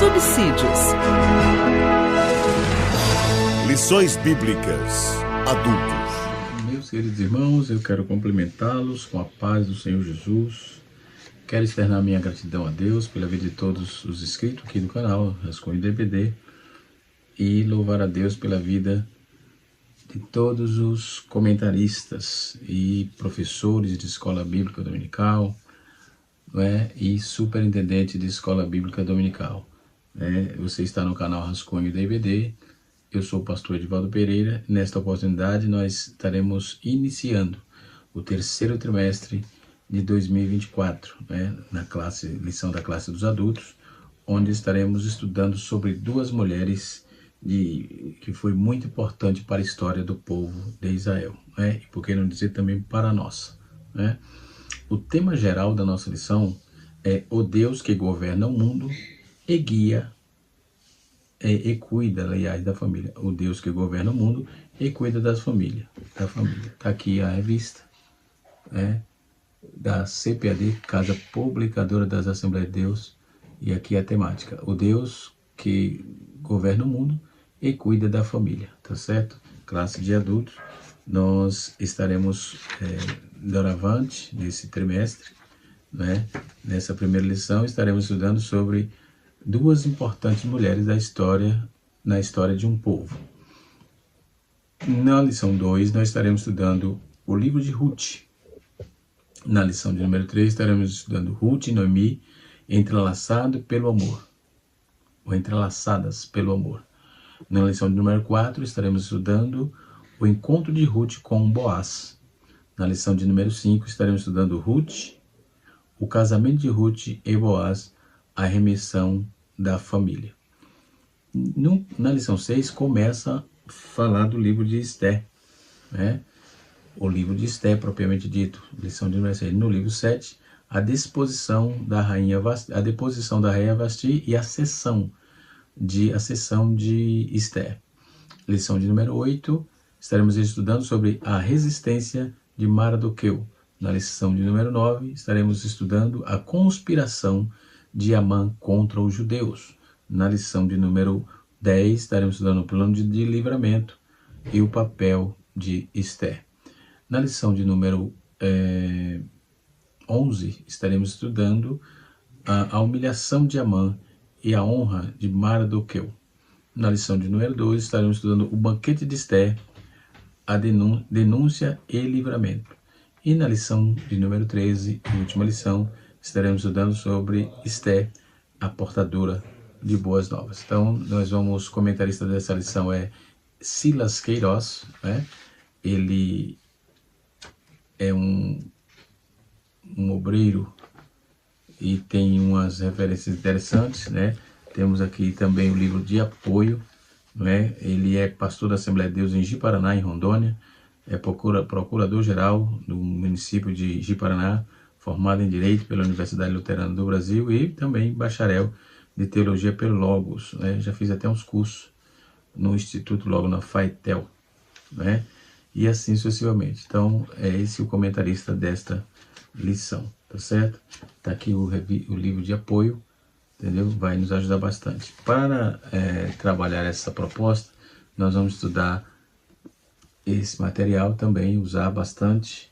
subsídios. Lições Bíblicas Adultos. Meus queridos irmãos, eu quero cumprimentá-los com a paz do Senhor Jesus. Quero externar minha gratidão a Deus pela vida de todos os inscritos aqui do canal Rascunho DBD e louvar a Deus pela vida de todos os comentaristas e professores de escola bíblica dominical, e superintendente de escola bíblica dominical. Você está no canal Rascunho DBD. Eu sou o pastor Edivaldo Pereira. Nesta oportunidade nós estaremos iniciando o terceiro trimestre de 2024, na lição da classe dos adultos, onde estaremos estudando sobre duas mulheres que foi muito importante para a história do povo de Israel, e por que não dizer também para nós. O tema geral da nossa lição é o Deus que governa o mundo e guia e cuida, aliás, da família. O Deus que governa o mundo e cuida da família. Está aqui a revista da CPAD, Casa Publicadora das Assembleias de Deus, e aqui a temática: o Deus que governa o mundo e cuida da família, tá certo? Classe de adultos. Nós estaremos doravante nesse trimestre, nessa primeira lição estaremos estudando sobre duas importantes mulheres na história de um povo. Na lição 2, nós estaremos estudando o livro de Ruth. Na lição de número 3, estaremos estudando Ruth e Noemi, entrelaçadas pelo amor. Na lição de número 4, estaremos estudando o encontro de Ruth com Boaz. Na lição de número 5, estaremos estudando Ruth, o casamento de Ruth e Boaz, a remissão da família. Na lição 6 começa a falar do livro de Esther, o livro de Esther propriamente dito, lição de número 6. No livro 7, a deposição da rainha Vasti e a sessão de Esther. Lição de número 8, estaremos estudando sobre a resistência de Mardoqueu. Na lição de número 9, estaremos estudando a conspiração de Amã contra os judeus. Na lição de número 10, estaremos estudando o plano de livramento e o papel de Esther. Na lição de número 11, estaremos estudando a humilhação de Amã e a honra de Mardoqueu. Na lição de número 12, estaremos estudando o banquete de Esther, a denúncia e livramento. E na lição de número 13, a última lição, estaremos estudando sobre Esther, a portadora de boas novas. Então, o comentarista dessa lição é Silas Queiroz, Ele é um obreiro e tem umas referências interessantes, Temos aqui também o livro de apoio, Ele é pastor da Assembleia de Deus em Ji-Paraná, em Rondônia, é procurador-geral do município de Ji-Paraná, formado em Direito pela Universidade Luterana do Brasil e também bacharel de Teologia pelo Logos, Já fiz até uns cursos no Instituto Logos, na FAETEL, E assim sucessivamente. Então, é esse o comentarista desta lição, tá certo? Tá aqui o livro de apoio, entendeu? Vai nos ajudar bastante. Para trabalhar essa proposta, nós vamos estudar esse material também, usar bastante,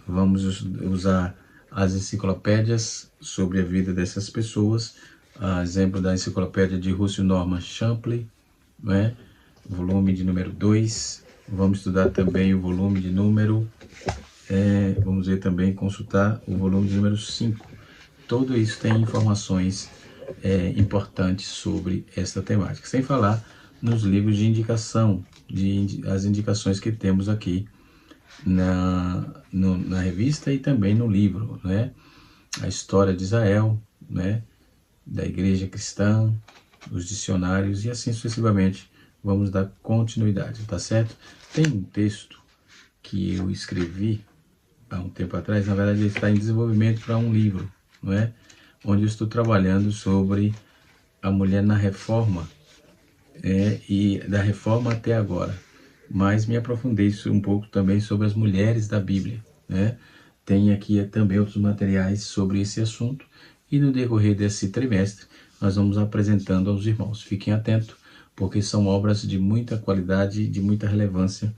Vamos usar as enciclopédias sobre a vida dessas pessoas, a exemplo da enciclopédia de Russell Norman Champlin, volume de número 2. Vamos estudar também o volume de número, vamos ver também, consultar o volume de número 5. Tudo isso tem informações importantes sobre esta temática, sem falar nos livros de indicação, as indicações que temos aqui na revista e também no livro, A história de Israel, da igreja cristã, os dicionários e assim sucessivamente. Vamos dar continuidade, tá certo? Tem um texto que eu escrevi há um tempo atrás, na verdade ele está em desenvolvimento para um livro, Onde eu estou trabalhando sobre a mulher na reforma, e da reforma até agora. Mas me aprofundei um pouco também sobre as mulheres da Bíblia, Tem aqui também outros materiais sobre esse assunto e no decorrer desse trimestre nós vamos apresentando aos irmãos. Fiquem atentos, porque são obras de muita qualidade, de muita relevância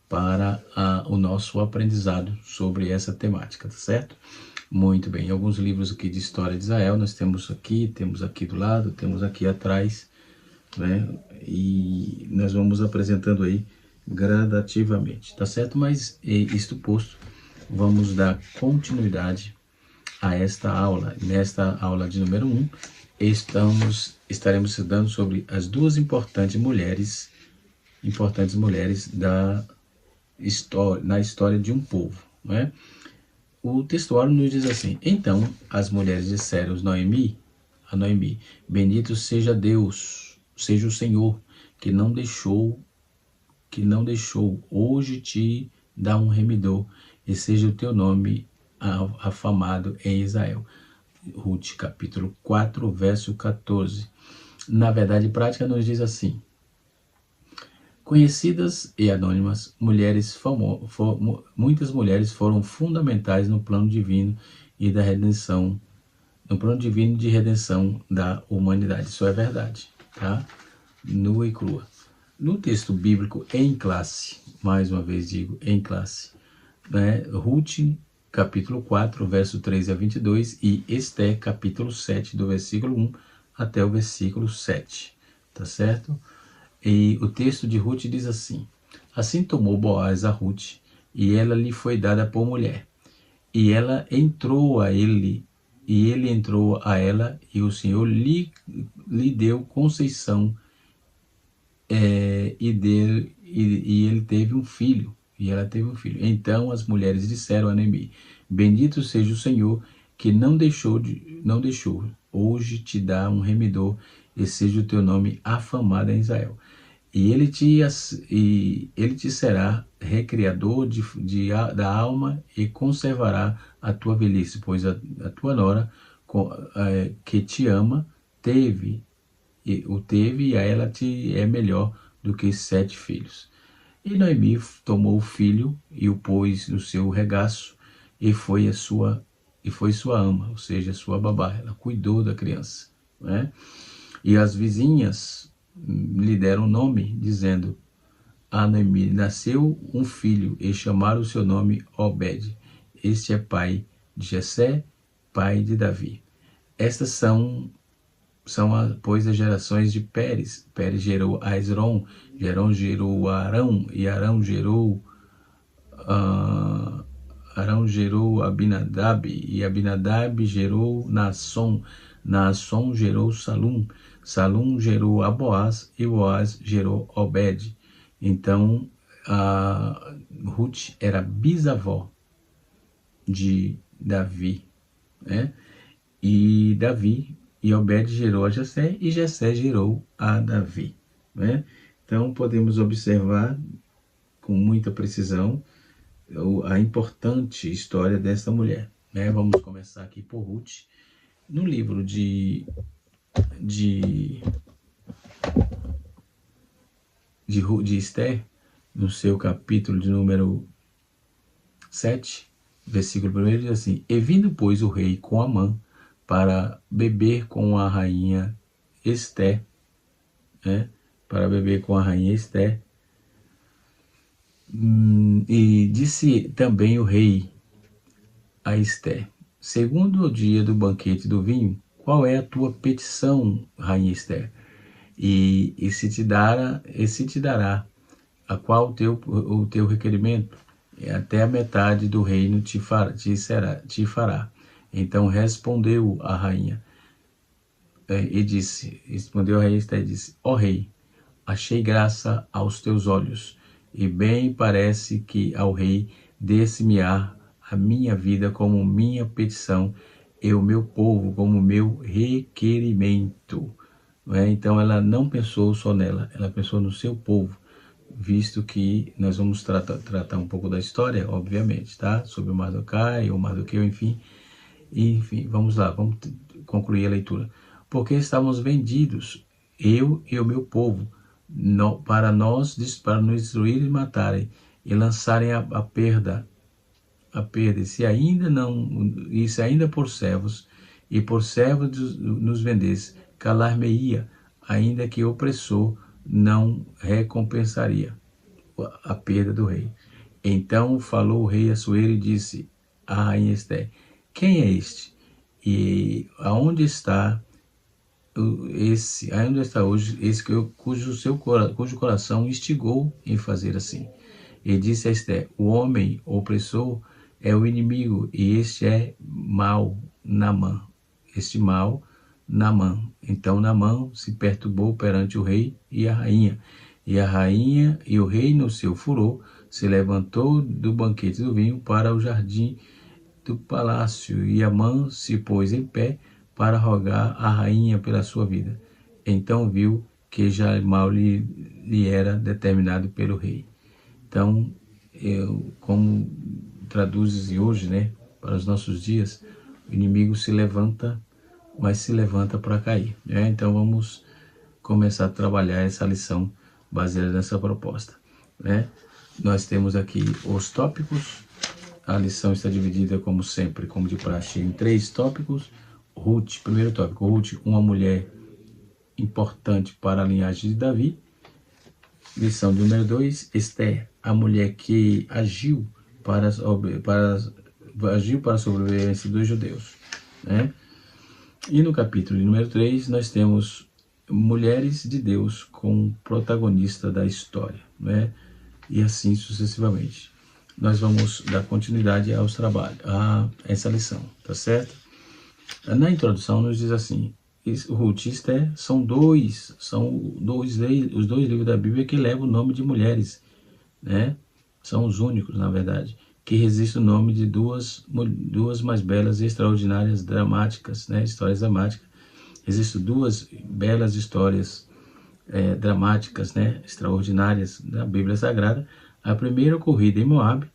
para o nosso aprendizado sobre essa temática, tá certo? Muito bem, alguns livros aqui de história de Israel, nós temos aqui do lado, temos aqui atrás, né? E nós vamos apresentando aí gradativamente, tá certo? Mas isto posto, vamos dar continuidade a esta aula. Nesta aula de número 1, estaremos estudando sobre as duas importantes mulheres na história de um povo, né? O textuário nos diz assim: então as mulheres disseram a Noemi, bendito seja Deus, seja o Senhor, que não deixou, hoje te dá um remidor, e seja o teu nome afamado em Israel. Ruth, capítulo 4, verso 14. Na verdade prática nos diz assim: conhecidas e anônimas, muitas mulheres foram fundamentais no plano divino e da redenção, no plano divino de redenção da humanidade. Isso é verdade, tá? Nua e crua. No texto bíblico em classe, mais uma vez digo em classe, né? Ruth, capítulo 4, verso 13 a 22 e Esté, capítulo 7, do versículo 1 até o versículo 7, tá certo? E o texto de Ruth diz assim: assim tomou Boaz a Ruth, e ela lhe foi dada por mulher. E ela entrou a ele, e ele entrou a ela, e o Senhor lhe deu conceição, e ele teve um filho, e ela teve um filho. Então as mulheres disseram a Noemi: bendito seja o Senhor, que não deixou, hoje te dá um remidor, e seja o teu nome afamado em Israel. E ele te será recriador da alma e conservará a tua velhice, pois a tua nora, que te ama, teve, e a ela te é melhor do que 7 filhos. E Noemi tomou o filho e o pôs no seu regaço, e foi sua ama, ou seja, sua babá. Ela cuidou da criança, né? E as vizinhas lhe deram nome, dizendo: a Noemi nasceu um filho, e chamaram o seu nome Obed. Este é pai de Jessé, pai de Davi. Estas são pois as gerações de Pérez. Pérez gerou a Esrom, Esrom gerou a Arão, e Arão gerou Abinadab, e Abinadab gerou Naasson, Naasson gerou Salum, Salum gerou a Boaz, e Boaz gerou Obed. Então, a Ruth era bisavó de Davi, né? E Obed gerou a Jessé, e Jessé gerou a Davi, né? Então, podemos observar com muita precisão a importante história desta mulher, né? Vamos começar aqui por Ruth. No livro de Esté, no seu capítulo de número 7, versículo 1, diz assim: e vindo, pois, o rei com Amã para beber com a rainha Esté, né? Para beber com a rainha Esté, e disse também o rei a Esté: segundo o dia do banquete do vinho, qual é a tua petição, rainha Esté? E se te dará a qual o teu requerimento, até a metade do reino te fará. Então respondeu a rainha, respondeu a rainha Esté e disse: ó rei, achei graça aos teus olhos, e bem parece que ao rei desse-me-á a minha vida como minha petição, e o meu povo como meu requerimento. Então ela não pensou só nela, ela pensou no seu povo, visto que nós vamos tratar um pouco da história, obviamente, tá? Sobre o Mardoquai, ou Mardoqueu, enfim, vamos lá, vamos concluir a leitura. Porque estávamos vendidos, eu e o meu povo, para nos destruir e matarem, e lançarem a perda, e se ainda por servos, e por servo nos vendesse, calar-me-ia, ainda que opressor não recompensaria a perda do rei. Então falou o rei Assuero e disse à rainha Esté: quem é este? E aonde está hoje esse cujo coração instigou em fazer assim? E disse a Esté: o homem opressor é o inimigo, e este é mau Naamã. Então Naamã se perturbou perante o rei e a rainha. E o rei, no seu furor, se levantou do banquete do vinho para o jardim do palácio, e Amã se pôs em pé para rogar à rainha pela sua vida. Então viu que já mal lhe era determinado pelo rei. Então, como traduz hoje, né, para os nossos dias, o inimigo se levanta, mas se levanta para cair. Né? Então vamos começar a trabalhar essa lição baseada nessa proposta. Né? Nós temos aqui os tópicos. A lição está dividida, como sempre, como de praxe, em 3 tópicos. Ruth, primeiro tópico, Ruth, uma mulher importante para a linhagem de Davi. Lição de número 2, Esther, a mulher que agiu para a sobrevivência dos judeus. Né? E no capítulo de número 3, nós temos mulheres de Deus como protagonista da história. Né? E assim sucessivamente. Nós vamos dar continuidade aos trabalhos, a essa lição, tá certo? Na introdução nos diz assim: Ruth e Esther são os 2 livros da Bíblia que levam o nome de mulheres, né? São os únicos, na verdade, que resistem o nome de duas mais belas e extraordinárias dramáticas, né? Histórias dramáticas. Existem 2 belas histórias dramáticas, né? Extraordinárias da Bíblia Sagrada. A primeira ocorrida em Moabe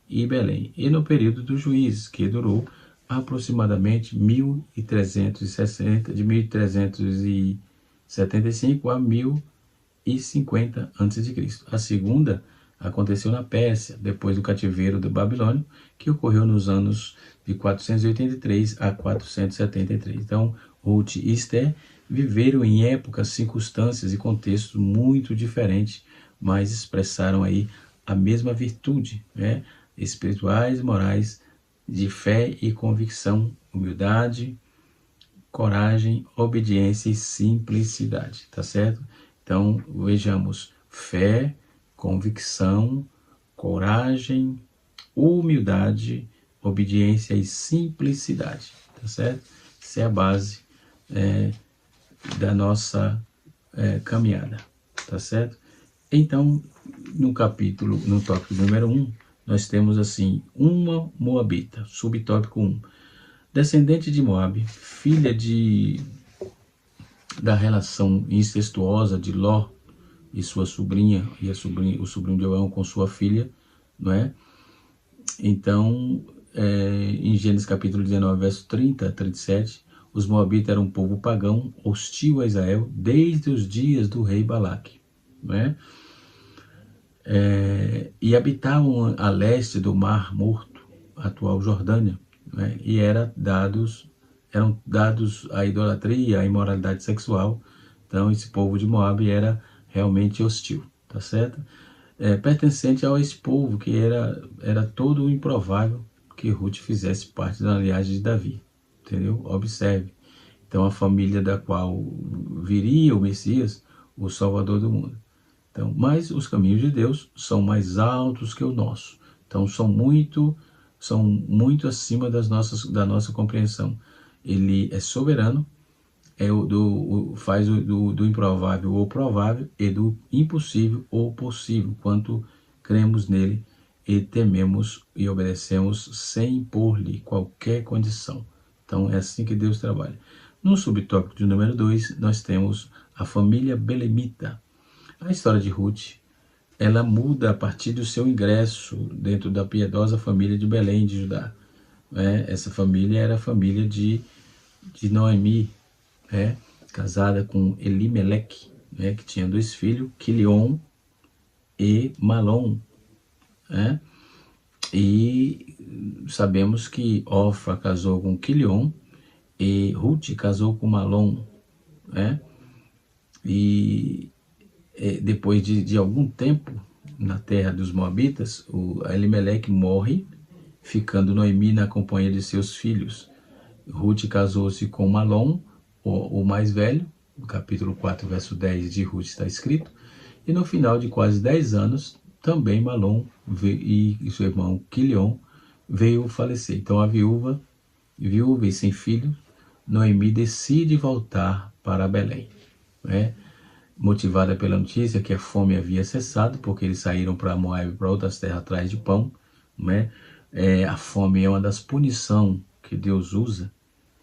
e Belém, e no período dos juízes, que durou aproximadamente 1360, de 1375 a 1050 a.C. A segunda aconteceu na Pérsia, depois do cativeiro do Babilônio, que ocorreu nos anos de 483 a 473. Então, Ruth e Esther viveram em épocas, circunstâncias e contextos muito diferentes, mas expressaram aí a mesma virtude, né? Espirituais e morais, de fé e convicção, humildade, coragem, obediência e simplicidade, tá certo? Então, vejamos: fé, convicção, coragem, humildade, obediência e simplicidade, tá certo? Essa é a base da nossa caminhada, tá certo? Então, no tópico número 1, nós temos assim: uma moabita, subtópico 1. Descendente de Moabe, filha da relação incestuosa de Ló e sua sobrinha, o sobrinho de Abraão com sua filha, não é? Então, em Gênesis capítulo 19, verso 30 a 37, os moabitas eram um povo pagão, hostil a Israel, desde os dias do rei Balaque, não é? E habitavam a leste do Mar Morto, atual Jordânia, né? E eram dados à idolatria, à imoralidade sexual. Então esse povo de Moabe era realmente hostil, tá certo? Pertencente a esse povo que era todo improvável que Ruth fizesse parte da linhagem de Davi, entendeu? Observe. Então a família da qual viria o Messias, o Salvador do mundo. Então, mas os caminhos de Deus são mais altos que o nosso. Então, são muito acima da nossa compreensão. Ele é soberano, faz do improvável o provável e do impossível o possível, quanto cremos nele e tememos e obedecemos sem impor-lhe qualquer condição. Então, é assim que Deus trabalha. No subtópico de número 2, nós temos a família belemita. A história de Ruth, ela muda a partir do seu ingresso dentro da piedosa família de Belém de Judá. Essa família era a família de Noemi, casada com Elimeleque, que tinha 2 filhos, Quilion e Malom. E sabemos que Orfa casou com Quilion E Ruth casou com Malom, né? E depois de algum tempo na terra dos Moabitas, o Elimeleque morre, ficando Noemi na companhia de seus filhos. Ruth casou-se com Malom, o mais velho, no capítulo 4, verso 10 de Ruth está escrito, e no final de quase 10 anos, também Malom e seu irmão Quilion veio falecer. Então a viúva e sem filho, Noemi decide voltar para Belém, né? Motivada pela notícia que a fome havia cessado, porque eles saíram para Moab, para outras terras atrás de pão, né? A fome é uma das punições que Deus usa,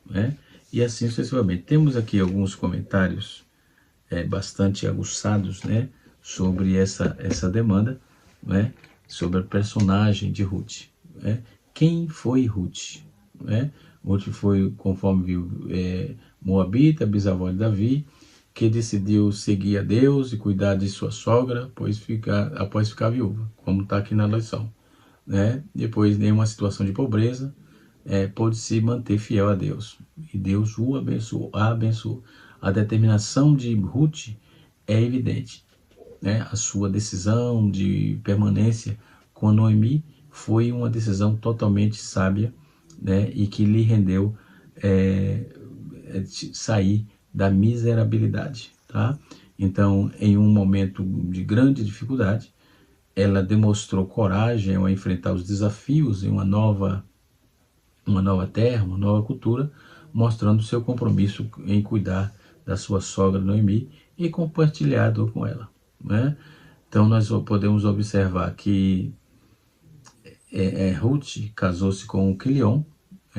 né? E assim sucessivamente. Temos aqui alguns comentários bastante aguçados, né, sobre essa demanda, né, sobre a personagem de Ruth, né? Quem foi Ruth? Né? Ruth foi, conforme viu, Moabita, bisavó de Davi, que decidiu seguir a Deus e cuidar de sua sogra após ficar viúva, como está aqui na lição, né? Depois de uma situação de pobreza, pôde se manter fiel a Deus, e Deus o abençoou, a abençoou. A determinação de Ruth é evidente, né? A sua decisão de permanência com Noemi foi uma decisão totalmente sábia, né? E que lhe rendeu sair da miserabilidade, tá? Então, em um momento de grande dificuldade, ela demonstrou coragem ao enfrentar os desafios em uma nova terra, uma nova cultura, mostrando seu compromisso em cuidar da sua sogra Noemi e compartilhado com ela, né? Então nós podemos observar que Ruth casou-se com Quilion,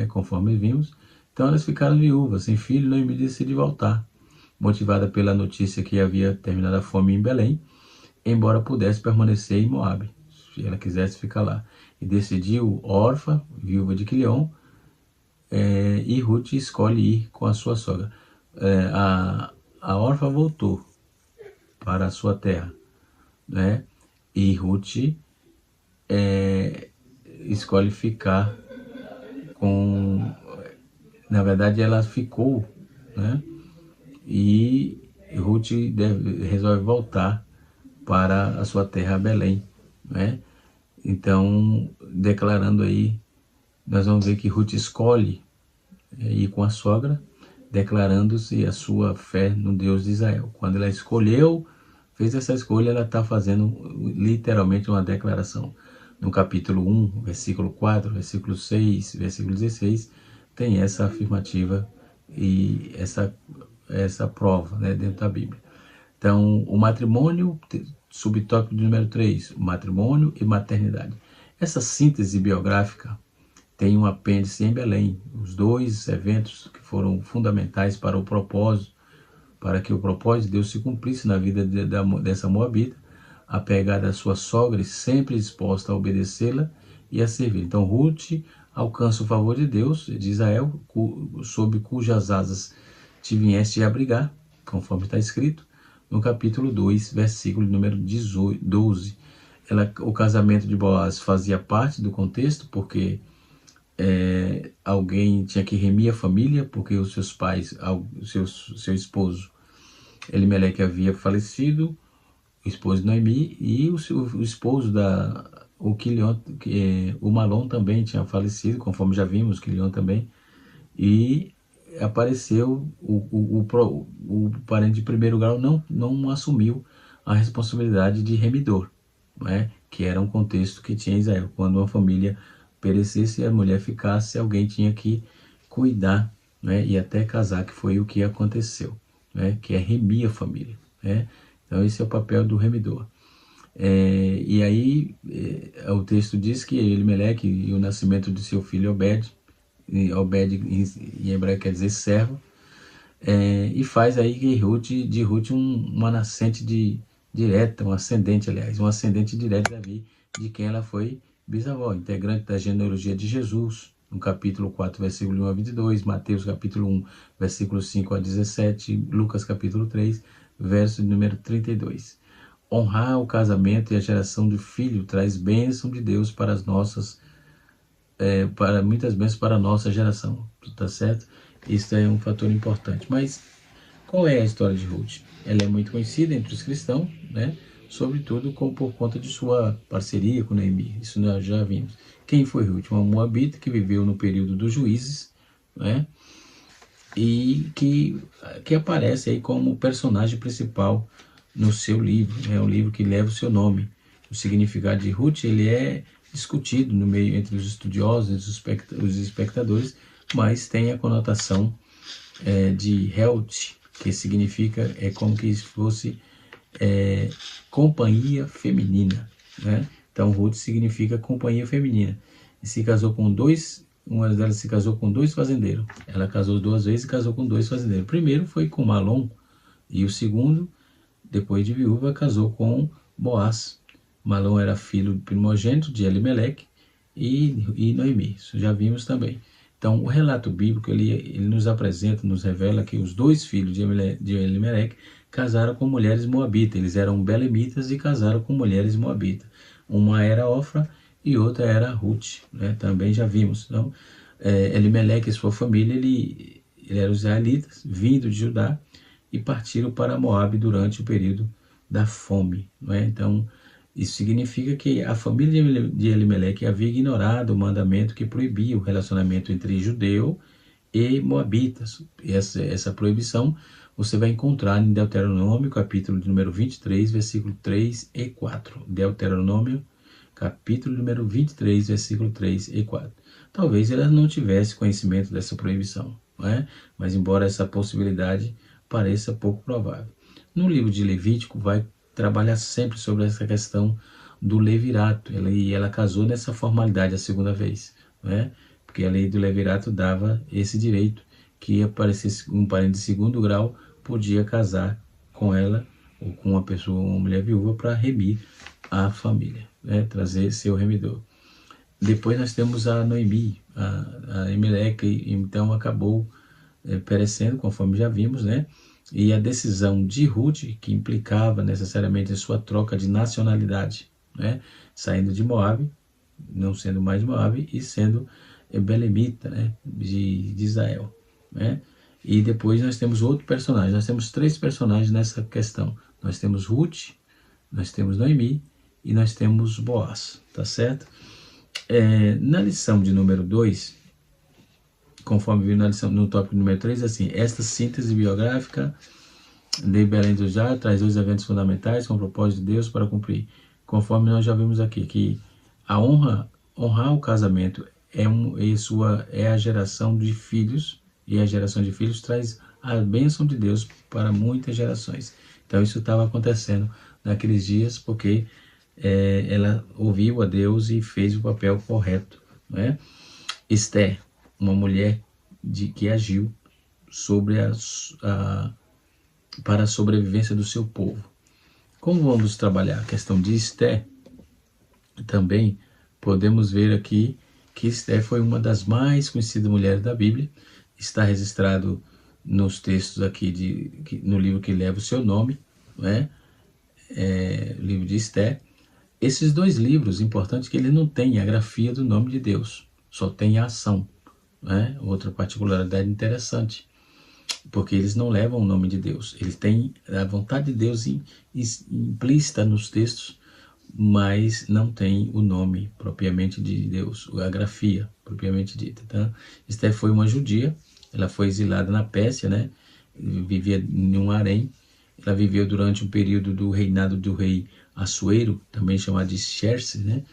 conforme vimos. Então elas ficaram viúvas, sem filho. Noemi decidiu voltar, motivada pela notícia que havia terminado a fome em Belém, embora pudesse permanecer em Moab, se ela quisesse ficar lá. E decidiu, órfã, viúva de Quilion, e Ruth escolhe ir com a sua sogra. A órfã voltou para a sua terra, né? E Ruth escolhe ficar com... Na verdade, ela ficou, né? E Ruth resolve voltar para a sua terra, Belém, né? Então, declarando aí, nós vamos ver que Ruth escolhe ir com a sogra, declarando-se a sua fé no Deus de Israel. Quando ela fez essa escolha, ela está fazendo literalmente uma declaração. No capítulo 1, versículo 4, versículo 6, versículo 16, tem essa afirmativa e essa prova, né, dentro da Bíblia. Então, o matrimônio, subtópico número 3, matrimônio e maternidade. Essa síntese biográfica tem um apêndice em Belém, os dois eventos que foram fundamentais para que o propósito de Deus se cumprisse na vida dessa Moabita, apegada à sua sogra e sempre disposta a obedecê-la e a servir. Então Ruth alcança o favor de Deus, de Israel, sob cujas asas te vieste abrigar, conforme está escrito no capítulo 2, versículo número 12. O casamento de Boaz fazia parte do contexto, porque alguém tinha que remir a família, porque os seus pais, seu esposo Elimeleque havia falecido, o esposo de Noemi, e o esposo o Quilion, o Malom também tinha falecido, conforme já vimos, o Quilion também, e apareceu o parente de primeiro grau não assumiu a responsabilidade de remidor, né? Que era um contexto que tinha em Israel. Quando uma família perecesse e a mulher ficasse, alguém tinha que cuidar, né? E até casar, que foi o que aconteceu, né? Que é remir a família, né? Então esse é o papel do remidor. E aí o texto diz que Elimeleque e o nascimento de seu filho Obed em hebraico quer dizer servo, e faz aí de Ruth uma nascente direta, um ascendente direto de Davi, de quem ela foi bisavó, integrante da genealogia de Jesus, no capítulo 4, versículo 1 a 22, Mateus capítulo 1, versículo 5 a 17, Lucas capítulo 3, verso número 32. Honrar o casamento e a geração de filho traz bênção de Deus para as nossas, muitas bênçãos para a nossa geração, tá certo? Isso é um fator importante. Mas qual é a história de Ruth? Ela é muito conhecida entre os cristãos, né? Sobretudo por conta de sua parceria com Noemi. Isso nós já vimos. Quem foi Ruth? Uma moabita que viveu no período dos juízes, né? E que aparece aí como personagem principal no seu livro. É um livro que leva o seu nome. O significado de Ruth, ele é discutido no meio entre os estudiosos, os espectadores, mas tem a conotação de Heldt, que significa como que fosse companhia feminina, né? Então Ruth significa companhia feminina. E se casou com uma delas se casou com 2 fazendeiros. Ela casou 2 vezes e casou com 2 fazendeiros. O primeiro foi com Malom, e o segundo, depois de viúva, casou com Boaz. Malom era filho primogênito de Elimeleque e Noemi. Isso já vimos também. Então, o relato bíblico, ele nos apresenta, nos revela que os 2 filhos de Elimeleque casaram com mulheres moabitas. Eles eram belemitas e casaram com mulheres moabitas. Uma era Ofra e outra era Ruth, né? Também já vimos. Então, Elimeleque e sua família, ele eram israelitas, vindo de Judá, e partiram para Moabe durante o período da fome, né? Então, isso significa que a família de Elimeleque havia ignorado o mandamento que proibia o relacionamento entre judeu e moabitas. Essa proibição você vai encontrar em Deuteronômio, capítulo de número 23, versículo 3 e 4. Deuteronômio, capítulo número 23, versículo 3 e 4. Talvez ela não tivesse conhecimento dessa proibição, não é? Mas embora essa possibilidade pareça pouco provável. No livro de Levítico vai trabalhar sempre sobre essa questão do levirato. Ela casou nessa formalidade a segunda vez, né? Porque a lei do levirato dava esse direito, que aparecesse um parente de segundo grau podia casar com ela ou com uma pessoa, uma mulher viúva, para remir a família, né? Trazer seu remidor. Depois nós temos a Noemi, a Elimeleque, então acabou perecendo, conforme já vimos, né? E a decisão de Ruth, que implicava necessariamente a sua troca de nacionalidade, né? Saindo de Moabe, não sendo mais Moabe, e sendo belemita, né? de Israel, né? E depois nós temos outro personagem. Nós temos 3 personagens nessa questão. Nós temos Ruth, nós temos Noemi e nós temos Boaz, tá certo? Na lição de número 2, conforme viu no tópico número 3, assim: esta síntese biográfica de Belém do Judá traz 2 eventos fundamentais com o propósito de Deus para cumprir. Conforme nós já vimos aqui, que a honrar o casamento é a geração de filhos, e a geração de filhos traz a bênção de Deus para muitas gerações. Então isso estava acontecendo naqueles dias porque ela ouviu a Deus e fez o papel correto, né? Esther, uma mulher que agiu para a sobrevivência do seu povo. Como vamos trabalhar a questão de Esther, também podemos ver aqui que Esther foi uma das mais conhecidas mulheres da Bíblia. Está registrado nos textos aqui, no livro que leva o seu nome, né? Livro de Esther. Esses 2 livros, importante que ele não tem a grafia do nome de Deus, só tem a ação, né? Outra particularidade interessante, porque eles não levam o nome de Deus, eles têm a vontade de Deus implícita nos textos, mas não tem o nome propriamente de Deus, a grafia propriamente dita, tá? Esther foi uma judia, ela foi exilada na Pérsia, né? Vivia em um harém. Ela viveu durante um período do reinado do rei Assuero, também chamado de Xerxes, né?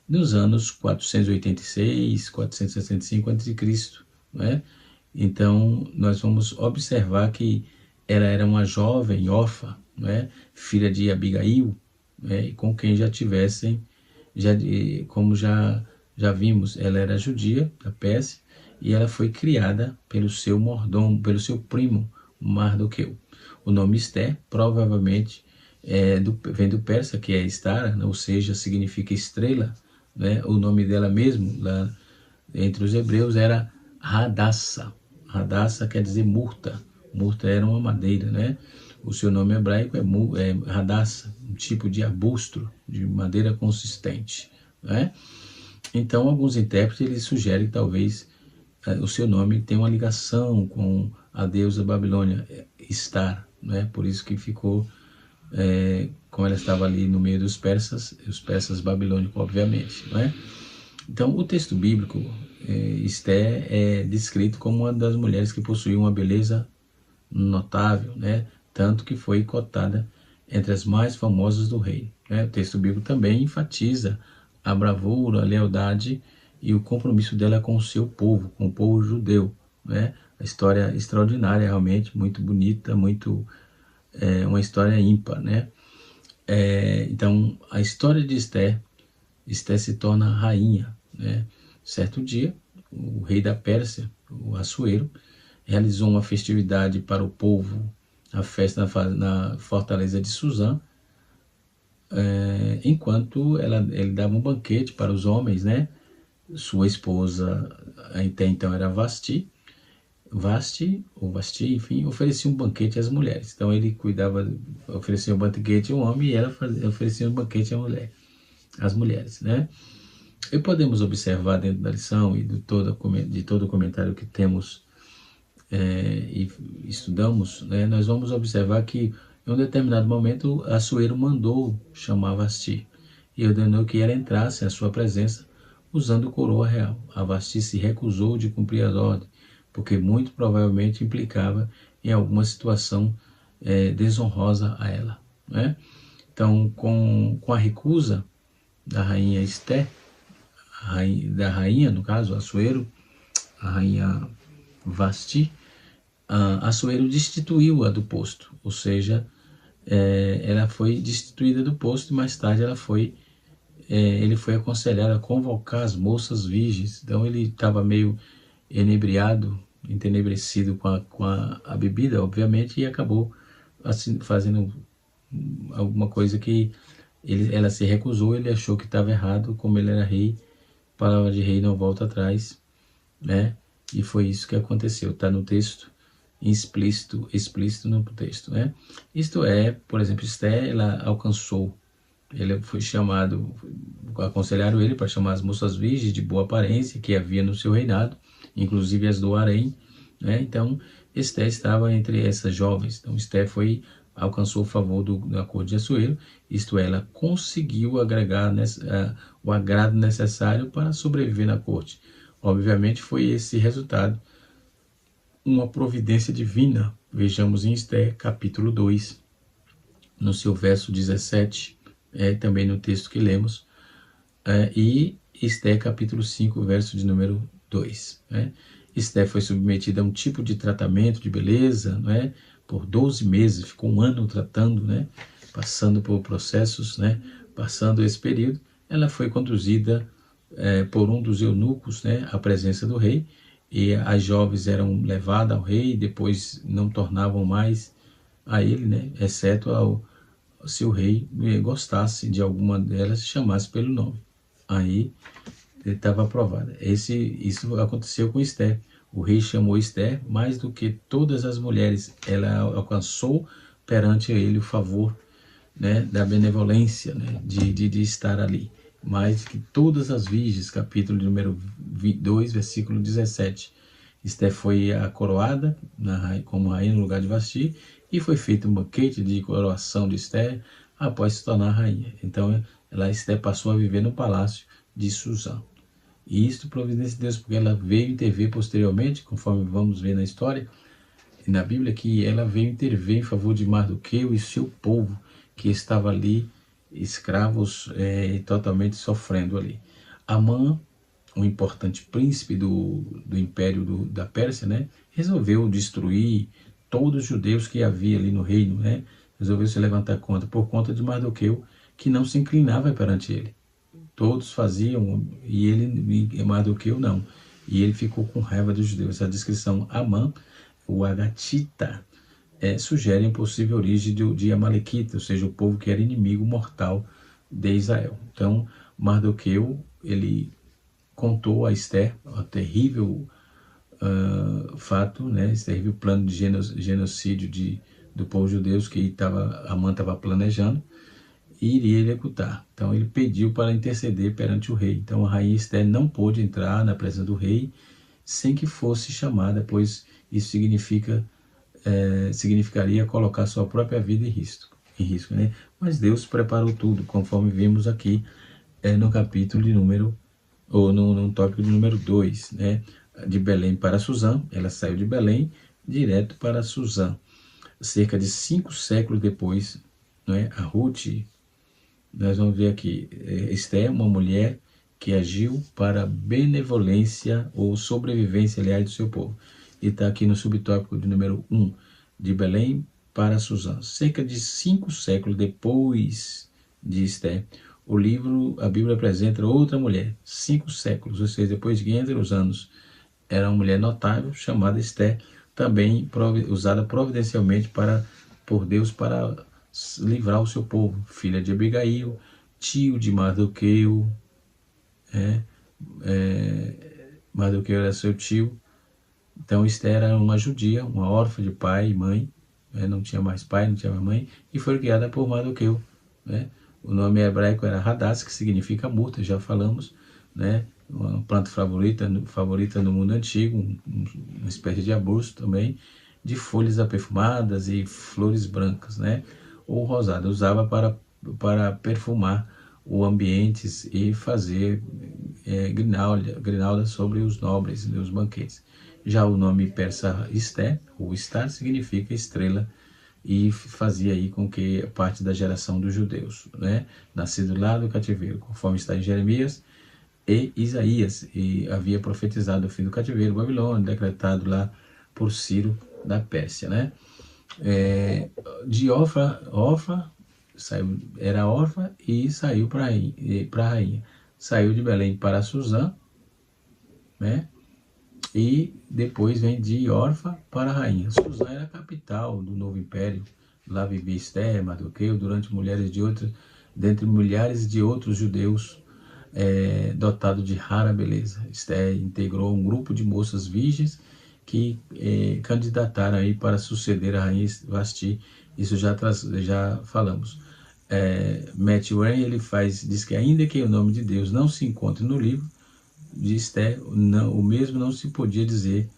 Nos anos 486, 465 a.C., né? Então, nós vamos observar que ela era uma jovem órfã, né? Filha de Abigail, né? E com quem já tivessem, como já vimos, ela era judia da Pérsia, e ela foi criada pelo seu mordomo, pelo seu primo, Mardoqueu. O nome Esther provavelmente vem do persa, que é Estara, ou seja, significa estrela, né? O nome dela mesmo, lá entre os hebreus, era Hadassa. Hadassa quer dizer murta. Murta era uma madeira, né? O seu nome hebraico é Hadassa, um tipo de arbusto, de madeira consistente, né? Então, alguns intérpretes eles sugerem que talvez o seu nome tem uma ligação com a deusa Babilônia, Estar, né? Por isso que ficou, como ela estava ali no meio dos persas, os persas babilônicos, obviamente, não é? Então, o texto bíblico, Esté é descrito como uma das mulheres que possuía uma beleza notável, né? Tanto que foi cotada entre as mais famosas do reino, né? O texto bíblico também enfatiza a bravura, a lealdade e o compromisso dela com o seu povo, com o povo judeu, né? A história extraordinária, realmente, muito bonita, uma história ímpar, né? Então, a história de Esté se torna rainha, né? Certo dia, o rei da Pérsia, o Assuero, realizou uma festividade para o povo, a festa na fortaleza de Suzã, enquanto ele dava um banquete para os homens, né? Sua esposa, até então era Vasti, enfim, oferecia um banquete às mulheres. Então ele oferecia um banquete ao homem e ela oferecia um banquete às mulheres, né? E podemos observar dentro da lição e de todo o comentário que temos e estudamos, né, nós vamos observar que em um determinado momento Assuero mandou chamar Vasti e ordenou que ela entrasse à sua presença usando coroa real. A Vasti se recusou de cumprir as ordens, porque muito provavelmente implicava em alguma situação desonrosa a ela, né? Então, com a recusa da rainha Esté, da rainha, no caso, Assuero, a rainha Vasti, Assuero destituiu-a do posto, ou seja, ela foi destituída do posto e mais tarde ele foi aconselhado a convocar as moças virgens. Então ele estava meio entenebrecido com a bebida, obviamente, e acabou assim, fazendo alguma coisa que ela se recusou. Ele achou que estava errado, como ele era rei, palavra de rei não volta atrás, né? E foi isso que aconteceu, está no texto, explícito no texto, né? Isto é, por exemplo, Esté, ele foi chamado, aconselharam ele para chamar as moças virgens de boa aparência que havia no seu reinado, inclusive as do harém, né? Então, Esté estava entre essas jovens. Então, Esté alcançou o favor da corte de Assuero, isto é, ela conseguiu agregar o agrado necessário para sobreviver na corte. Obviamente foi esse resultado, uma providência divina. Vejamos em Esté, capítulo 2, no seu verso 17, também no texto que lemos, e Esté, capítulo 5, verso de número 2. Esté foi submetida a um tipo de tratamento de beleza, não é? Por 12 meses, ficou um ano tratando, né? Passando por processos, né? Passando esse período, ela foi conduzida por um dos eunucos, né? À presença do rei, e as jovens eram levadas ao rei e depois não tornavam mais a ele, né? Exceto se o rei gostasse de alguma delas e chamasse pelo nome. Aí ele estava aprovada. Isso aconteceu com Esté. O rei chamou Esté mais do que todas as mulheres. Ela alcançou perante ele o favor, né, da benevolência, né, de estar ali. Mais que todas as virgens, capítulo número 2, versículo 17. Esté foi coroada como rainha no lugar de Vasti, e foi feito um banquete de coroação de Esté após se tornar rainha. Então, Esté passou a viver no palácio de Suzã. E isto providência de Deus, porque ela veio intervir posteriormente, conforme vamos ver na história, e na Bíblia, que ela veio intervir em favor de Mardoqueu e seu povo, que estava ali, escravos, totalmente sofrendo ali. Amã, um importante príncipe do império da Pérsia, né, resolveu destruir todos os judeus que havia ali no reino, né, resolveu se levantar por conta de Mardoqueu, que não se inclinava perante ele. Todos faziam, e Mardoqueu não. E ele ficou com raiva dos judeus. Essa descrição, Amã, o Agatita, sugere a possível origem de Amalequita, ou seja, o povo que era inimigo mortal de Israel. Então, Mardoqueu, ele contou a Esté o terrível fato, né, esse terrível plano de genocídio do povo judeu que Amã estava planejando e iria executar. Então ele pediu para interceder perante o rei. Então a rainha Esté não pôde entrar na presença do rei sem que fosse chamada, pois isso significaria colocar sua própria vida em risco, né? Mas Deus preparou tudo, conforme vimos aqui no capítulo de número, ou no tópico de número 2, né? De Belém para Suzã. Ela saiu de Belém direto para Suzã. Cerca de 5 séculos depois, né? A Ruth, nós vamos ver aqui, Esther, uma mulher que agiu para benevolência ou sobrevivência, aliás, do seu povo. E está aqui no subtópico de número 1, de Belém para Suzã. Cerca de 5 séculos depois de Esther, a Bíblia apresenta outra mulher, 5 séculos, ou seja, depois de 500 anos, era uma mulher notável, chamada Esther, também usada providencialmente por Deus para livrar o seu povo. Filha de Abigail, tio de Mardoqueu, Mardoqueu era seu tio. Então Esther era uma judia, uma órfã de pai e mãe, não tinha mais pai, não tinha mais mãe, e foi criada por Mardoqueu, né? O nome hebraico era Hadass, que significa murta, já falamos, né? Uma planta favorita no mundo antigo, uma espécie de arbusto também, de folhas aperfumadas e flores brancas, né? Ou rosada, usava para perfumar o ambiente e fazer grinalda sobre os nobres e os banquetes. Já o nome persa Esther, ou Star, significa estrela, e fazia aí com que parte da geração dos judeus, né? Nascido lá do cativeiro, conforme está em Jeremias e Isaías, e havia profetizado o fim do cativeiro babilônico, decretado lá por Ciro da Pérsia, né? De Orfa era órfã e saiu para a rainha. Saiu de Belém para Suzã, né? E depois vem de Orfa para a rainha. Suzã era a capital do novo império. Lá vivia Esther, Mardoqueu, dentre milhares de outros judeus dotados de rara beleza. Esther integrou um grupo de moças virgens que candidataram aí para suceder a rainha Vasti. Isso já falamos. Matt Wayne diz que ainda que o nome de Deus não se encontre no livro de Esther, o mesmo não se podia dizer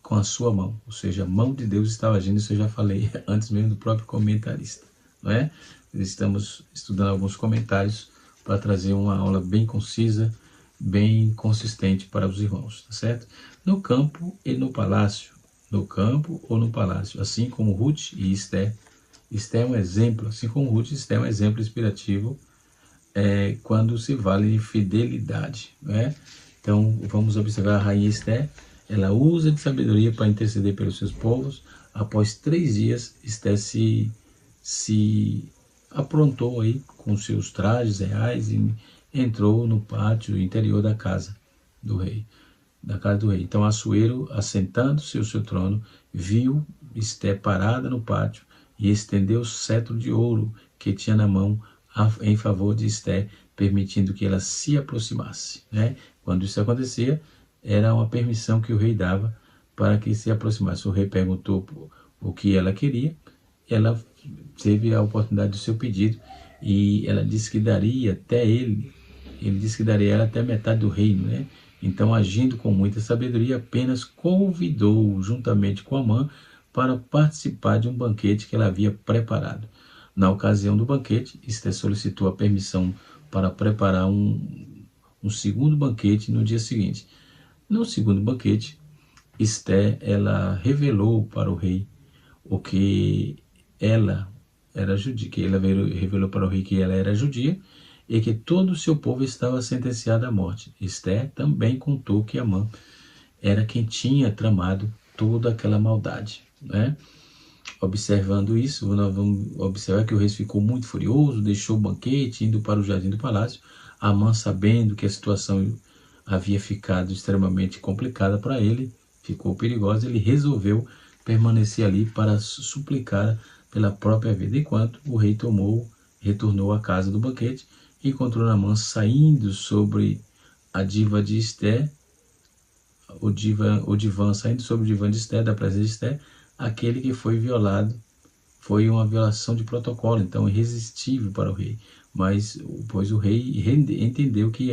com a sua mão, ou seja, a mão de Deus estava agindo. Isso eu já falei antes mesmo do próprio comentarista, não é? Estamos estudando alguns comentários para trazer uma aula bem concisa, bem consistente para os irmãos, tá certo? No campo e no palácio, assim como Ruth e Esther. Esther é um exemplo, assim como Ruth, Esther é um exemplo inspirativo quando se vale de fidelidade, não é? Então, vamos observar a rainha Esther. Ela usa de sabedoria para interceder pelos seus povos. Após 3 dias, Esther se aprontou aí com seus trajes reais e entrou no pátio interior da casa do rei. Então, Assuero, assentando-se ao seu trono, viu Esther parada no pátio e estendeu o cetro de ouro que tinha na mão em favor de Esther, permitindo que ela se aproximasse, né? Quando isso acontecia, era uma permissão que o rei dava para que se aproximasse. O rei perguntou o que ela queria, ela teve a oportunidade do seu pedido e ela disse que daria até ele disse que daria ela até metade do reino, né? Então, agindo com muita sabedoria, apenas convidou juntamente com Amã para participar de um banquete que ela havia preparado. Na ocasião do banquete, Esther solicitou a permissão para preparar um segundo banquete no dia seguinte. No segundo banquete, Esther, ela revelou para o rei o que ela era judia, revelou para o rei que ela era judia e que todo o seu povo estava sentenciado à morte. Esther também contou que Amã era quem tinha tramado toda aquela maldade, né? Observando isso, nós vamos observar que o rei ficou muito furioso, deixou o banquete, indo para o jardim do palácio. Amã, sabendo que a situação havia ficado extremamente complicada para ele, ficou perigosa, ele resolveu permanecer ali para suplicar pela própria vida, enquanto o rei retornou à casa do banquete e encontrou Naamã saindo sobre a diva de Esther, o divã saindo sobre o divã de Esther, da presença de Esther, aquele que foi violado. Foi uma violação de protocolo, então irresistível para o rei. Pois o rei entendeu que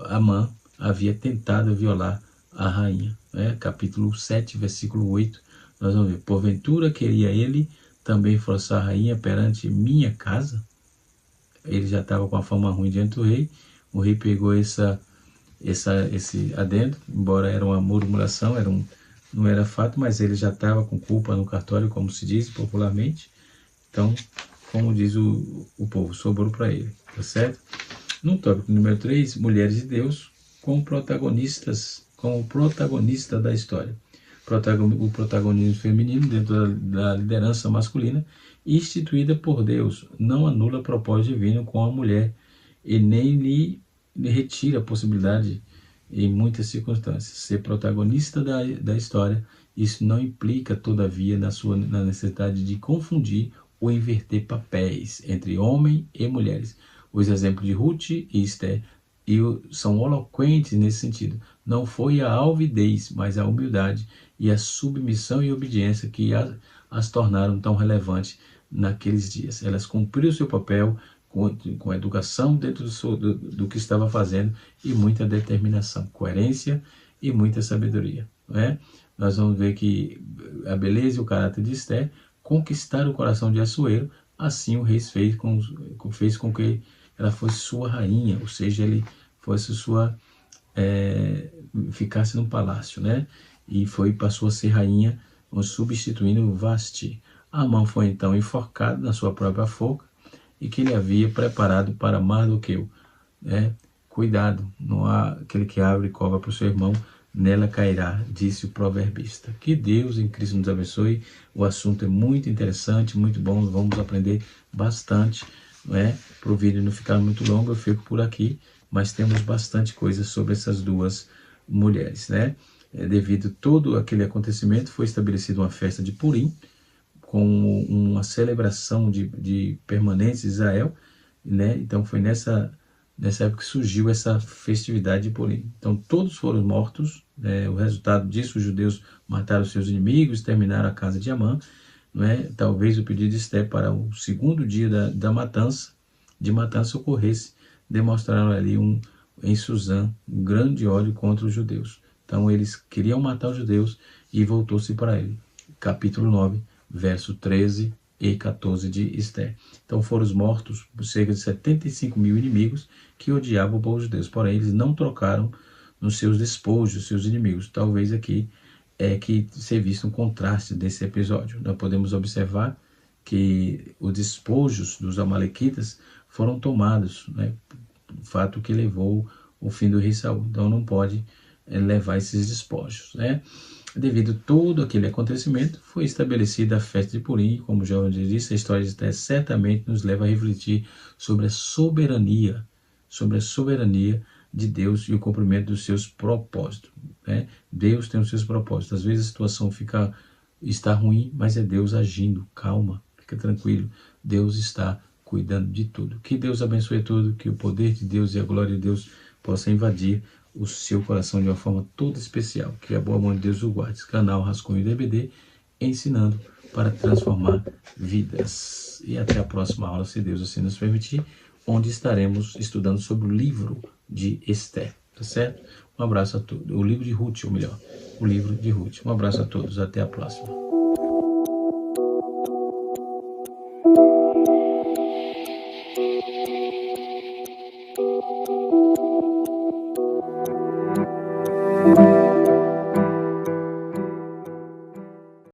Amã havia tentado violar a rainha, né? Capítulo 7, versículo 8, nós vamos ver: porventura queria ele também forçar a rainha perante minha casa? Ele já estava com a fama ruim diante do rei. O rei pegou esse adendo, embora era uma murmuração, não era fato, mas ele já estava com culpa no cartório, como se diz popularmente. Então, como diz o povo, sobrou para ele, tá certo? No tópico número 3, mulheres de Deus como protagonista da história. O protagonismo feminino dentro da liderança masculina, instituída por Deus, não anula o propósito divino com a mulher e nem lhe retira a possibilidade, em muitas circunstâncias, ser protagonista da história. Isso não implica, todavia, na necessidade de confundir ou inverter papéis entre homem e mulheres. Os exemplos de Ruth e Esther são eloquentes nesse sentido. Não foi a alvidez, mas a humildade e a submissão e obediência que as tornaram tão relevantes naqueles dias. Elas cumpriram o seu papel com a educação dentro do que estava fazendo, e muita determinação, coerência e muita sabedoria. Não é? Nós vamos ver que a beleza e o caráter de Esther conquistaram o coração de Assuero. Assim o rei fez com que ela fosse sua rainha, ou seja, ele fosse ficasse no palácio, né? E passou a ser rainha, substituindo Vasti. Amã foi então enforcado na sua própria forca, e que ele havia preparado para Mardoqueu, né? Cuidado, não há aquele que abre cova para o seu irmão, nela cairá, disse o proverbista. Que Deus em Cristo nos abençoe. O assunto é muito interessante, muito bom, vamos aprender bastante, não é? Para o vídeo não ficar muito longo, eu fico por aqui, mas temos bastante coisa sobre essas duas mulheres, né? Devido a todo aquele acontecimento, foi estabelecida uma festa de Purim, com uma celebração de permanência de Israel, né? Então foi nessa época que surgiu essa festividade de Purim. Então todos foram mortos, né? O resultado disso, os judeus mataram seus inimigos, terminaram a casa de Amã, né? Talvez o pedido de Esther para o segundo dia da matança ocorresse, demonstraram ali em Suzã um grande ódio contra os judeus. Então eles queriam matar os judeus e voltou-se para ele. Capítulo 9, verso 13 e 14 de Esther. Então foram mortos cerca de 75 mil inimigos que odiavam o povo de Deus, porém eles não trocaram nos seus despojos, seus inimigos. Talvez aqui que ser visto um contraste desse episódio. Nós podemos observar que os despojos dos amalequitas foram tomados, né? Fato que levou o fim do rei Saul. Então não pode levar esses despojos, né? Devido a todo aquele acontecimento, foi estabelecida a festa de Purim. Como já disse, a história de Esther certamente nos leva a refletir sobre a soberania de Deus e o cumprimento dos seus propósitos, né? Deus tem os seus propósitos. Às vezes a situação está ruim, mas é Deus agindo. Calma, fica tranquilo. Deus está cuidando de tudo. Que Deus abençoe tudo, que o poder de Deus e a glória de Deus possa invadir o seu coração de uma forma toda especial. Que a boa mão de Deus o guarde. Canal Rascunho DBD, ensinando para transformar vidas. E até a próxima aula, se Deus assim nos permitir, onde estaremos estudando sobre o livro de Esther. Tá certo? Um abraço a todos. O livro de Ruth, ou melhor, o livro de Ruth. Um abraço a todos. Até a próxima.